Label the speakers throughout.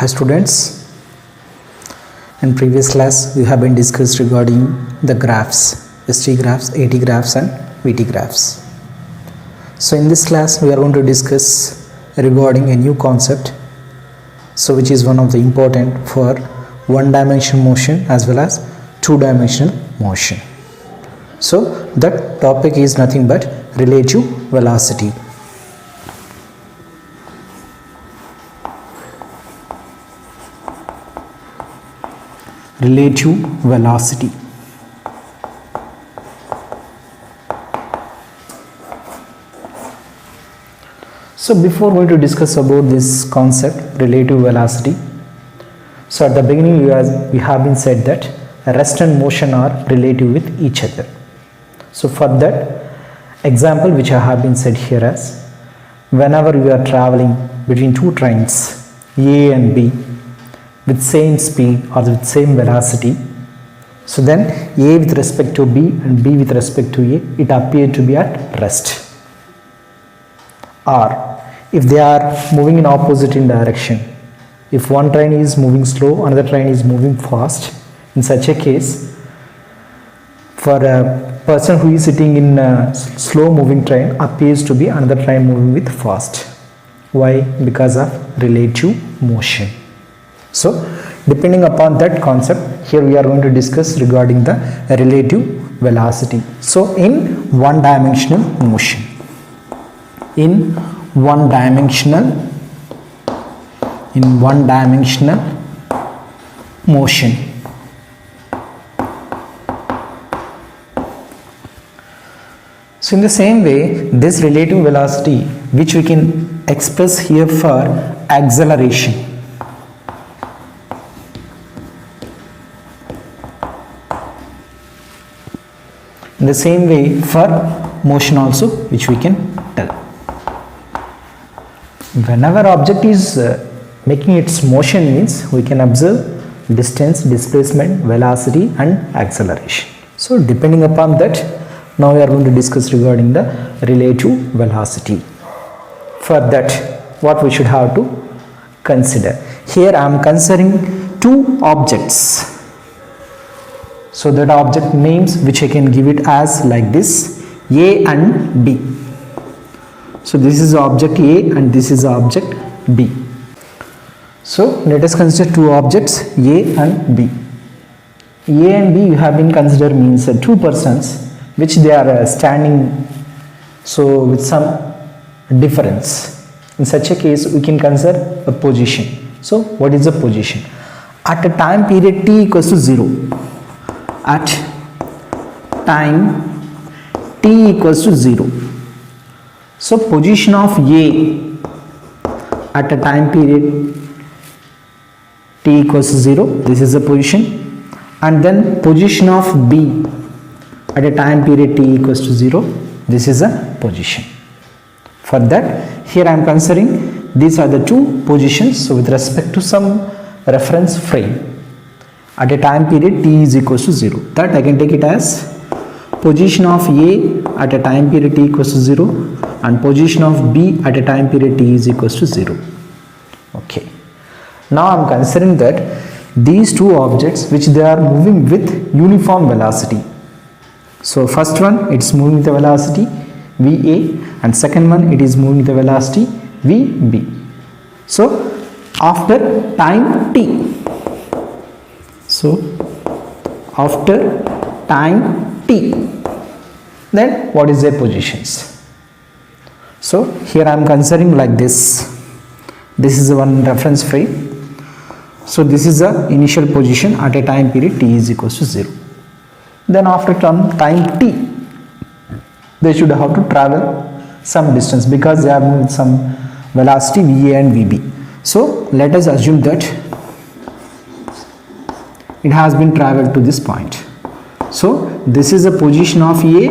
Speaker 1: Hi students, in previous class we have been discussed regarding the graphs, ST graphs, AT graphs and VT graphs. So in this class we are going to discuss regarding a new concept, so which is one of the important for one-dimensional motion as well as two-dimensional motion. So that topic is nothing but relative velocity. Relative velocity. So before going to discuss about this concept relative velocity, so at the beginning we have been said that rest and motion are relative with each other. So for that example which I have been said here as, whenever we are traveling between two trains A and B with same speed or with same velocity, so then A with respect to B and B with respect to A, it appears to be at rest. Or if they are moving in opposite in direction, if one train is moving slow, another train is moving fast, in such a case, for a person who is sitting in a slow moving train appears to be another train moving with fast. Why? Because of relative motion. So depending upon that concept, here we are going to discuss regarding the relative velocity. So in one-dimensional motion, motion, so in the same way, this relative velocity which we can express here for acceleration, in the same way for motion also, which we can tell. Whenever object is making its motion, means we can observe distance, displacement, velocity and acceleration. So depending upon that, now we are going to discuss regarding the relative velocity. For that, what we should have to consider. Here I am considering two objects. So that object names which I can give it as like this, A and B. So this is object A and this is object B. So let us consider two objects A and B. A and B you have been considered means two persons which they are standing, so with some difference. In such a case we can consider a position. So what is the position? At a time period t equals to 0. At time t equals to 0. So position of A at a time period t equals to 0, this is the position, and then position of B at a time period t equals to 0, this is a position. For that, here I am considering these are the two positions, so with respect to some reference frame at a time period t is equals to 0, that I can take it as position of A at a time period t equals to 0 and position of B at a time period t is equals to 0. Okay. Now I am considering that these two objects which they are moving with uniform velocity. So first one it is moving with the velocity VA and second one it is moving with the velocity VB. So after time t, so after time t, then what is their positions? So here I am considering like this. This is one reference frame. So this is the initial position at a time period t is equals to 0. Then after time t, they should have to travel some distance because they are moving with some velocity VA and VB. So let us assume that it has been traveled to this point. So this is the position of A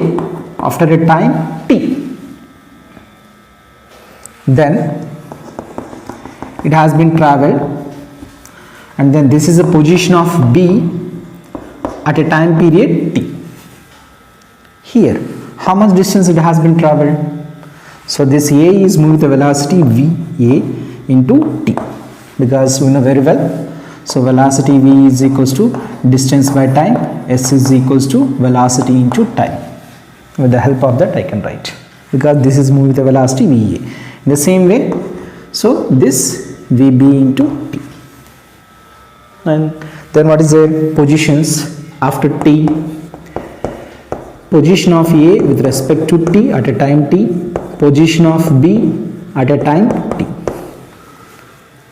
Speaker 1: after a time t. Then it has been traveled, and then this is the position of B at a time period t. Here, how much distance it has been traveled? So this A is moving with the velocity VA into t. because we know very well. So velocity v is equals to distance by time, s is equals to velocity into time. With the help of that I can write, because this is moving with the velocity va. In the same way, so this vb into t. And then what is the positions after t? Position of a with respect to t at a time t, position of b at a time t.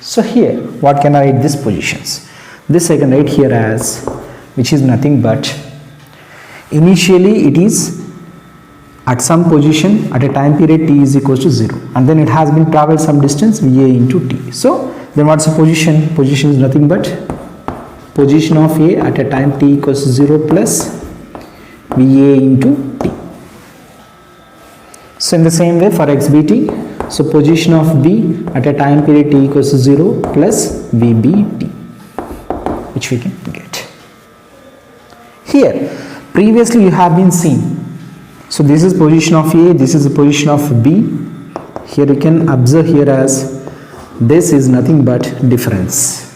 Speaker 1: So here what can I write these positions? This I can write here as, which is nothing but, initially it is at some position at a time period t is equals to 0, and then it has been traveled some distance va into t. So then what's the position? Position is nothing but position of a at a time t equals to 0 plus va into t. So in the same way for xbt, so position of b at a time period t equals to 0 plus vbt, which we can get. Here previously you have been seen, so this is position of a, this is the position of b. Here you can observe here as this is nothing but difference,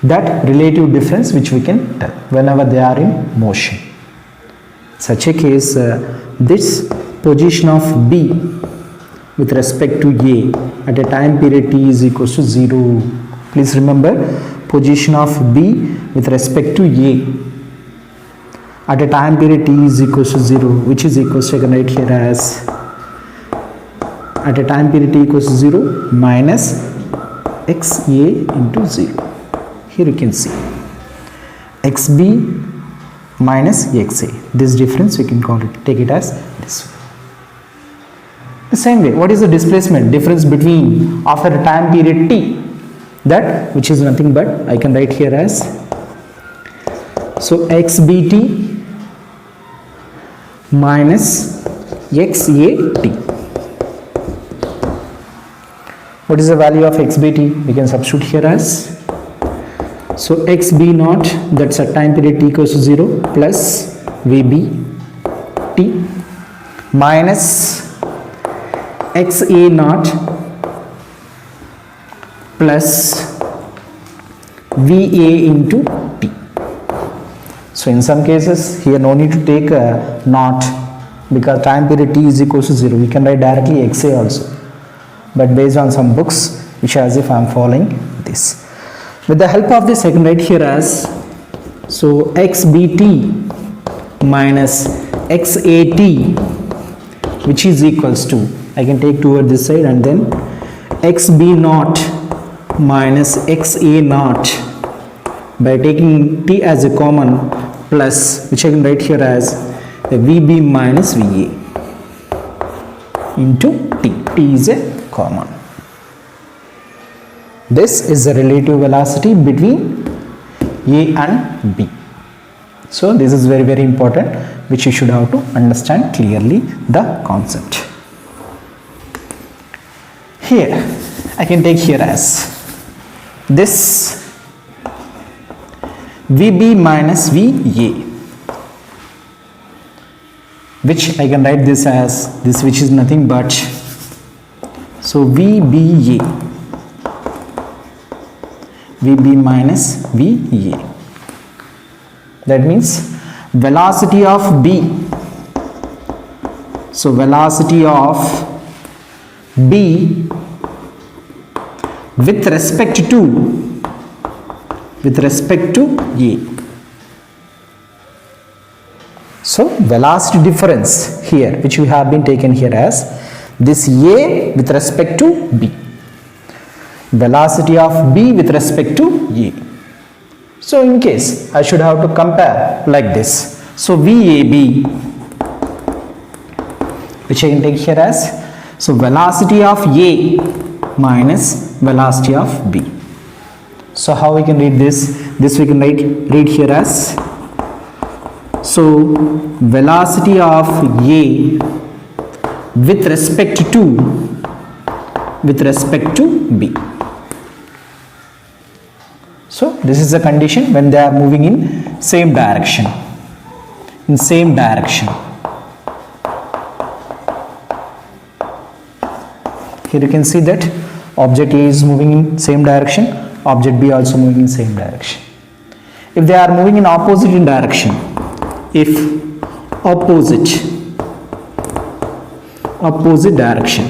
Speaker 1: that relative difference which we can tell whenever they are in motion. Such a case, this position of b with respect to a at a time period t is equals to 0. Please remember, position of b with respect to a at a time period t is equals to 0, which is equals to, I can write here as, at a time period t equals to 0 minus xa into 0. Here you can see xb minus xa. This difference we can call it, take it as this way. The same way, what is the displacement difference between after a time period t? That which is nothing but, I can write here as, so xbt minus xat. What is the value of xbt? We can substitute here as, so xb naught, that's at time period t equals to 0 plus vbt minus xa naught plus va into t. So in some cases here no need to take a naught, because time period t is equals to 0. We can write directly xa also, but based on some books which as if I am following this. With the help of this I can write here as, so xbt minus xat, which is equals to, I can take toward this side, and then xb naught minus xa naught by taking t as a common, plus, which I can write here as the vb minus va into t. T is a common. This is the relative velocity between a and b. So this is very, very important, which you should have to understand clearly the concept. Here I can take here as this vb minus va, which I can write this as this, which is nothing but, so vba, vb minus va. That means velocity of b, so velocity of b with respect to a. So velocity difference here, which we have been taken here as this a with respect to b, velocity of b with respect to a. So in case I should have to compare like this, so VAB, which I can take here as, so velocity of A minus velocity of B. So how we can read this? This we can read here as, so velocity of A with respect to B. So this is the condition when they are moving in same direction. Here you can see that object A is moving in same direction, object B also moving in same direction. If they are moving in opposite in direction, if opposite direction,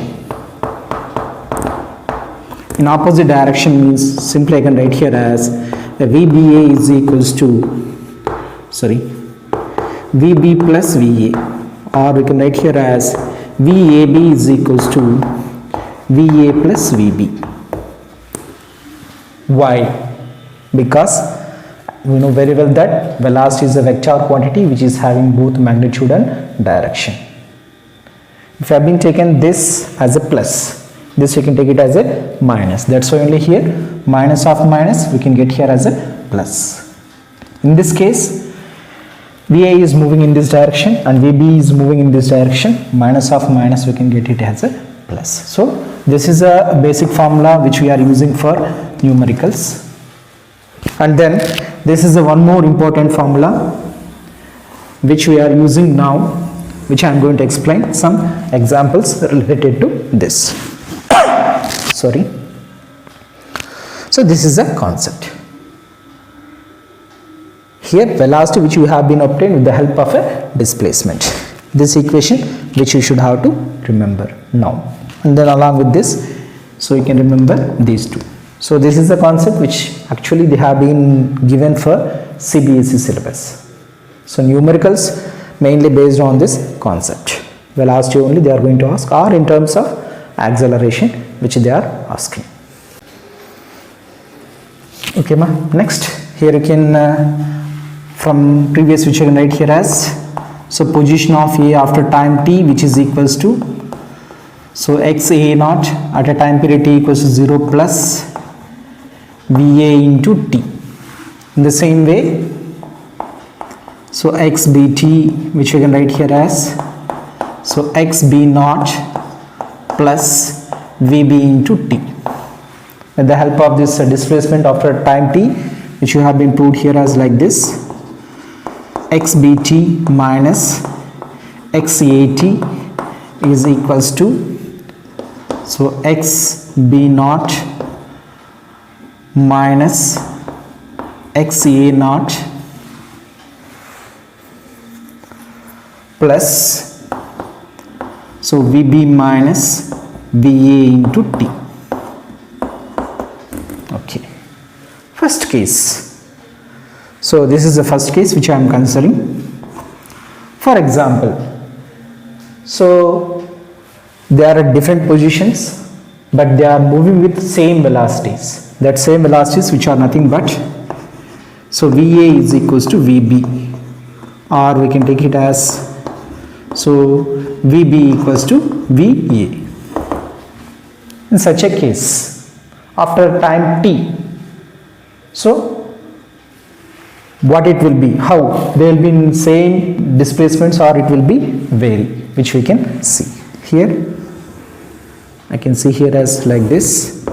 Speaker 1: in opposite direction means simply I can write here as VBA is equals to VB plus VA, or we can write here as VAB is equals to VA plus VB. Why? Because we know very well that velocity is a vector quantity which is having both magnitude and direction. If you have been taken this as a plus, this we can take it as a minus. That's why only here minus of minus we can get here as a plus. In this case, VA is moving in this direction and VB is moving in this direction. Minus of minus we can get it as a plus. So this is a basic formula which we are using for numericals. And then this is a one more important formula which we are using now, which I am going to explain some examples related to this. Sorry. So this is a concept. Here velocity which you have been obtained with the help of a displacement. This equation which you should have to remember now. And then along with this, so you can remember these two. So this is the concept which actually they have been given for CBSE syllabus. So numericals mainly based on this concept. Velocity only they are going to ask, or in terms of acceleration which they are asking. Okay ma. Next, here you can from previous which you can write here as, so position of A after time t which is equals to, so x A naught at a time period t equals to 0 plus VA into t. In the same way, so x bt which we can write here as, so x b naught plus VB into t. With the help of this displacement after time t which you have been proved here as like this, x bt minus x at is equals to, so x b naught minus x a naught plus, so VB minus VA into t. Okay. First case. So this is the first case which I am considering. For example, so they are at different positions but they are moving with same velocities. That same velocities which are nothing but, so VA is equals to VB, or we can take it as, so VB equals to VA. In such a case, after time t, so what it will be, how they will be in same displacements or it will be vary, which we can see here. I can see here as like this.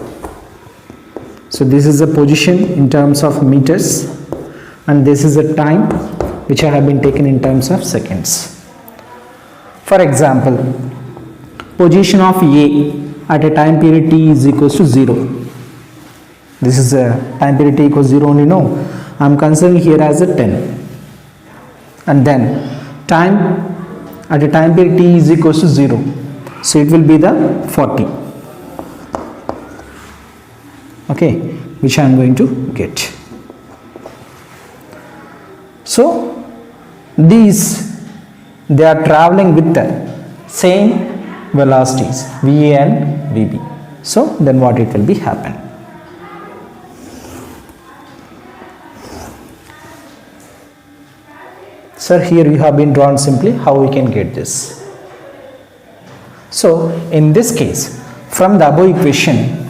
Speaker 1: So this is the position in terms of meters and this is the time which I have been taken in terms of seconds. For example, position of A at a time period t is equals to 0. This is a time period t equals 0 only, no. I am considering here as a 10. And then time at a time period t is equals to 0. So it will be the 40. Okay, which I am going to get. So these, they are traveling with the same velocities VA and VB. So then what it will be happen? Sir, here you have been drawn simply how we can get this. So in this case, from the above equation,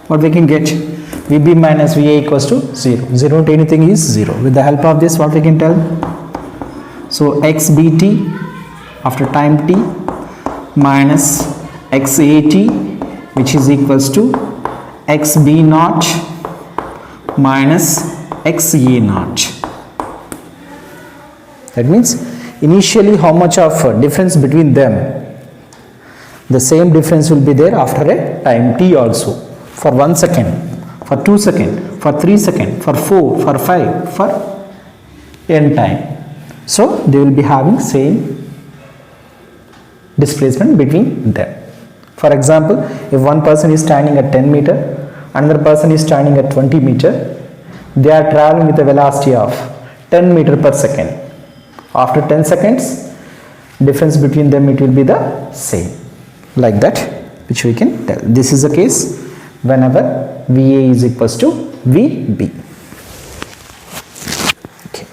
Speaker 1: what we can get, VB minus VA equals to 0. 0 to anything is 0. With the help of this, what we can tell, so xbt after time t minus xat which is equals to xb naught minus xa naught. That means initially how much of difference between them, the same difference will be there after a time t also, for 1 second, for 2 second, for 3 second, for 4, for 5, for n time. So they will be having same displacement between them. For example, if one person is standing at 10 meter, another person is standing at 20 meter, they are traveling with a velocity of 10 meter per second. After 10 seconds, difference between them it will be the same, like that, which we can tell. This is the case whenever VA is equals to VB. Okay.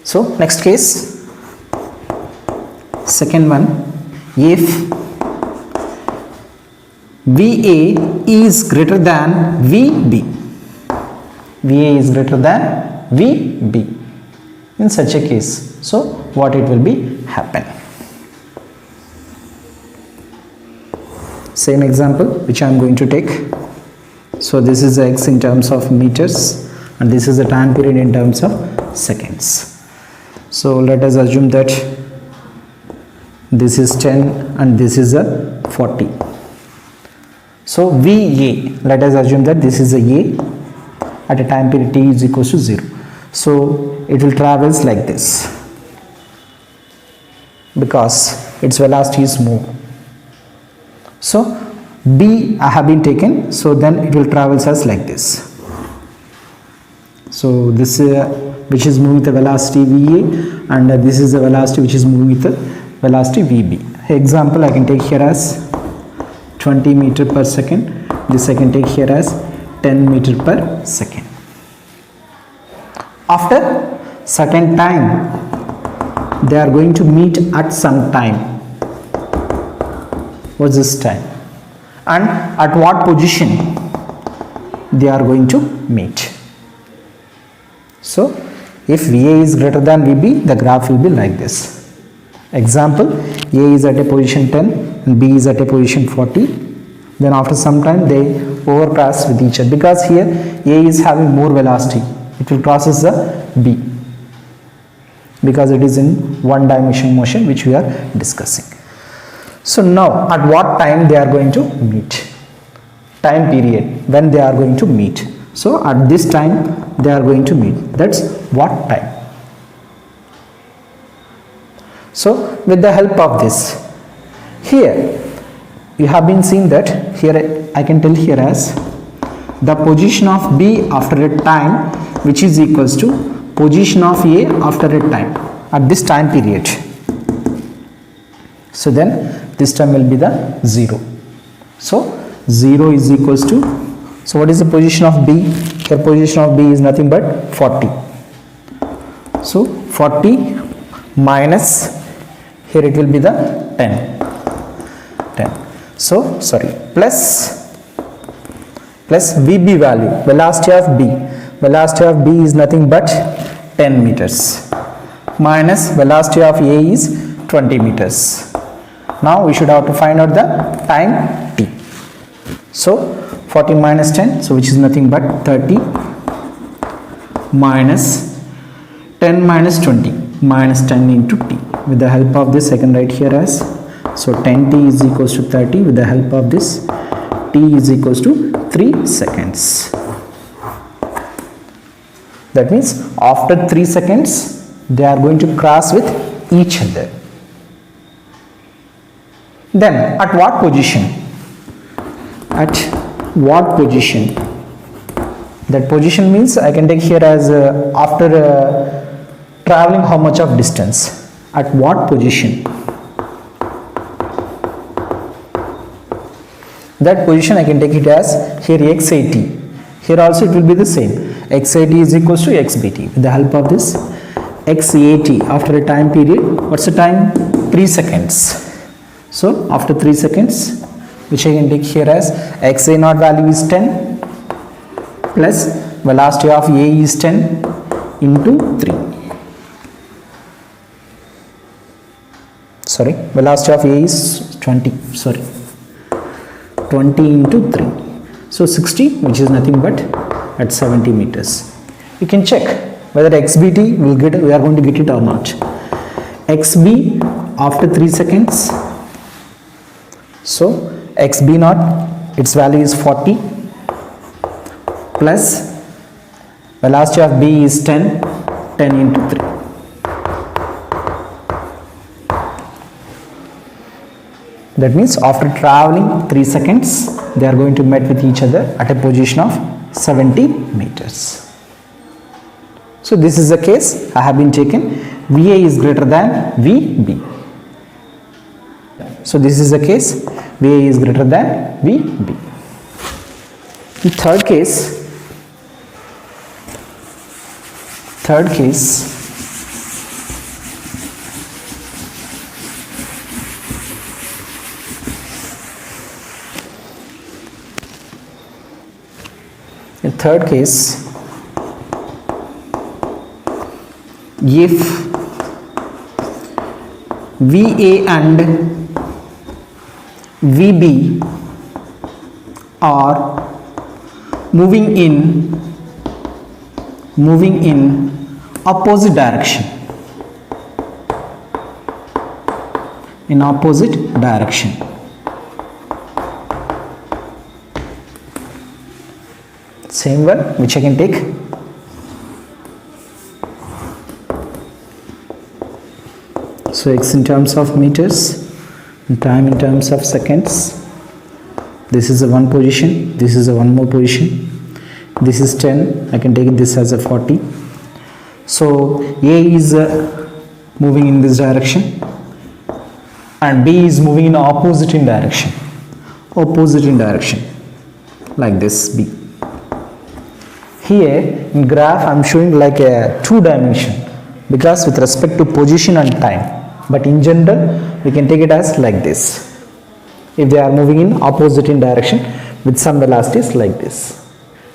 Speaker 1: So next case, second one, if VA is greater than VB, VA is greater than VB, in such a case, so what it will be happen? Same example which I am going to take. So this is x in terms of meters and this is the time period in terms of seconds. So let us assume that this is 10 and this is a 40. So VA, let us assume that this is a A at a time period t is equals to 0. So it will travels like this because its velocity is more. So B I have been taken, so then it will travels as like this. So this which is moving with the velocity VA, and this is the velocity which is moving with the velocity VB. Example I can take here as 20 meter per second. This I can take here as 10 meter per second. After certain time, they are going to meet at some time. What's this time? And at what position they are going to meet? So, if VA is greater than VB, the graph will be like this. Example, A is at a position 10 and B is at a position 40. Then after some time they overpass with each other because here A is having more velocity. It will crosses the B because it is in one dimension motion which we are discussing. So now at what time they are going to meet? Time period when they are going to meet. So at this time they are going to meet. That's what time. So with the help of this, here you have been seeing that here I can tell here as the position of B after a time which is equals to position of A after a time at this time period. So then this time will be the 0. So 0 is equals to, so what is the position of B? Here position of B is nothing but 40. So 40 minus, here it will be the 10. So sorry, plus VB value, velocity of B. Velocity of B is nothing but 10 meters minus velocity of A is 20 meters. Now we should have to find out the time t. So 40 minus 10, so which is nothing but 30 minus 10 minus 20 minus 10 into t. With the help of this I can write here as, so 10t is equals to 30. With the help of this, t is equals to 3 seconds. That means after 3 seconds they are going to cross with each other. Then at what position? At what position? That position means I can take here as after traveling how much of distance. At what position? That position I can take it as here xat. Here also it will be the same. xat is equals to xbt. With the help of this, xat after a time period, what's the time? 3 seconds. So after 3 seconds, which I can take here as xa naught value is 10 plus velocity of A is 10 into 3. Sorry, velocity of A is 20. Sorry, 20 into 3. So 60, which is nothing but at 70 meters. You can check whether XBT we are going to get it or not. XB after 3 seconds. So XB naught, its value is 40 plus velocity of B is 10 into 3. That means after traveling 3 seconds, they are going to meet with each other at a position of 70 meters. So this is the case I have been taken. VA is greater than VB. So this is the case, VA is greater than VB. In third case, if VA and VB are moving in opposite direction, same one which I can take. So x in terms of meters and time in terms of seconds. This is a one position, this is a one more position, this is 10, I can take this as a 40. So A is moving in this direction and B is moving in opposite direction, like this B. Here in graph I am showing like a 2 dimension because with respect to position and time, but in general we can take it as like this. If they are moving in opposite direction with some velocities like this,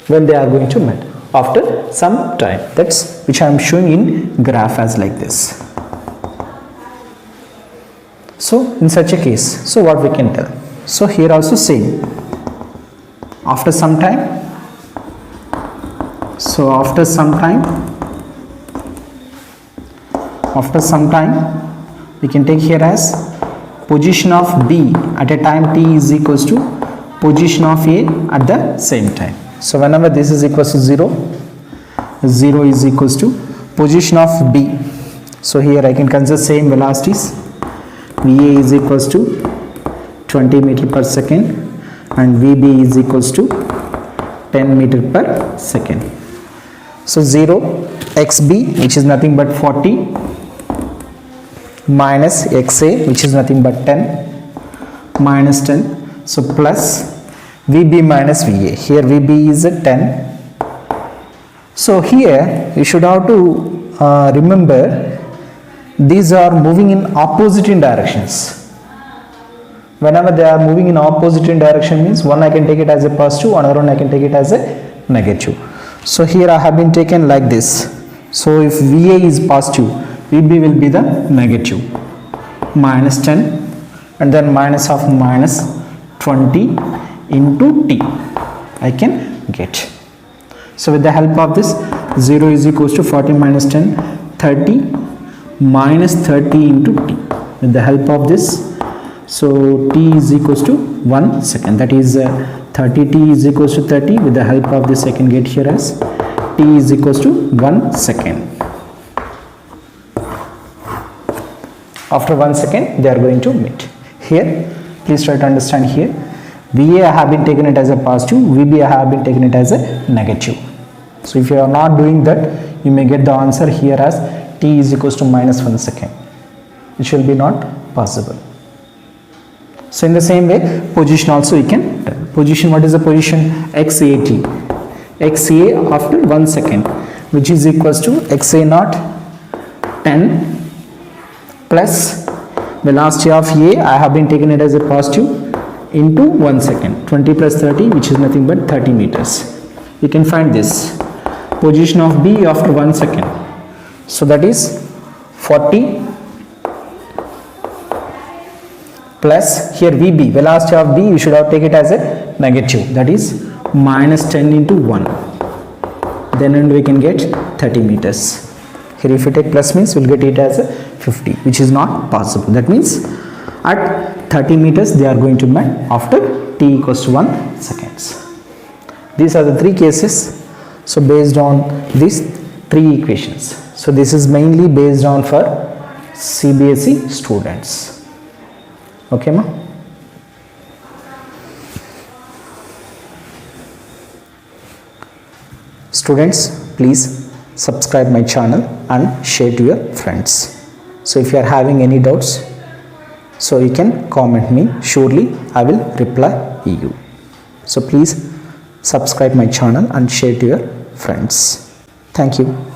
Speaker 1: when they are going to meet after some time, that's which I am showing in graph as like this. So in such a case, so what we can tell? So here also same, after some time, so after some time we can take here as position of B at a time t is equals to position of A at the same time. So whenever this is equals to 0 is equals to position of B. So here I can consider same velocities. VA is equals to 20 meter per second and VB is equals to 10 meter per second. So 0 XB, which is nothing but 40, minus XA, which is nothing but 10, minus 10. So plus VB minus VA. Here VB is 10. So here you should have to remember these are moving in opposite directions. Whenever they are moving in opposite direction means one I can take it as a positive, another one I can take it as a negative. So here I have been taken like this. So if VA is positive, VB will be the negative, minus 10 and then minus of minus 20 into t I can get. So with the help of this, 0 is equals to 40 minus 10, 30 minus 30 into t. With the help of this, so t is equals to 1 second, that is 30t is equals to 30. With the help of this I can get here as t is equals to 1 second. After 1 second they are going to meet. Here please try to understand here, VA I have been taken it as a positive, VB I have been taken it as a negative. So if you are not doing that, you may get the answer here as t is equals to minus 1 second, which will be not possible. So in the same way, position also you can tell. Position, what is the position? XAT. XA after 1 second, which is equals to XA naught 10 plus velocity of A, I have been taken it as a positive, into 1 second, 20 plus 30, which is nothing but 30 meters. You can find this position of B after 1 second. So that is 40 plus here VB, velocity of B, you should have take it as a negative, that is minus 10 into 1, then and we can get 30 meters. Here if you take plus means we'll get it as a 50, which is not possible. That means at 30 meters they are going to melt after t equals to 1 seconds. These are the three cases. So based on these three equations, so this is mainly based on for CBSE students. Okay ma? Students, please subscribe my channel and share to your friends. So if you are having any doubts, so you can comment me, surely I will reply you. So please subscribe my channel and share to your friends. Thank you.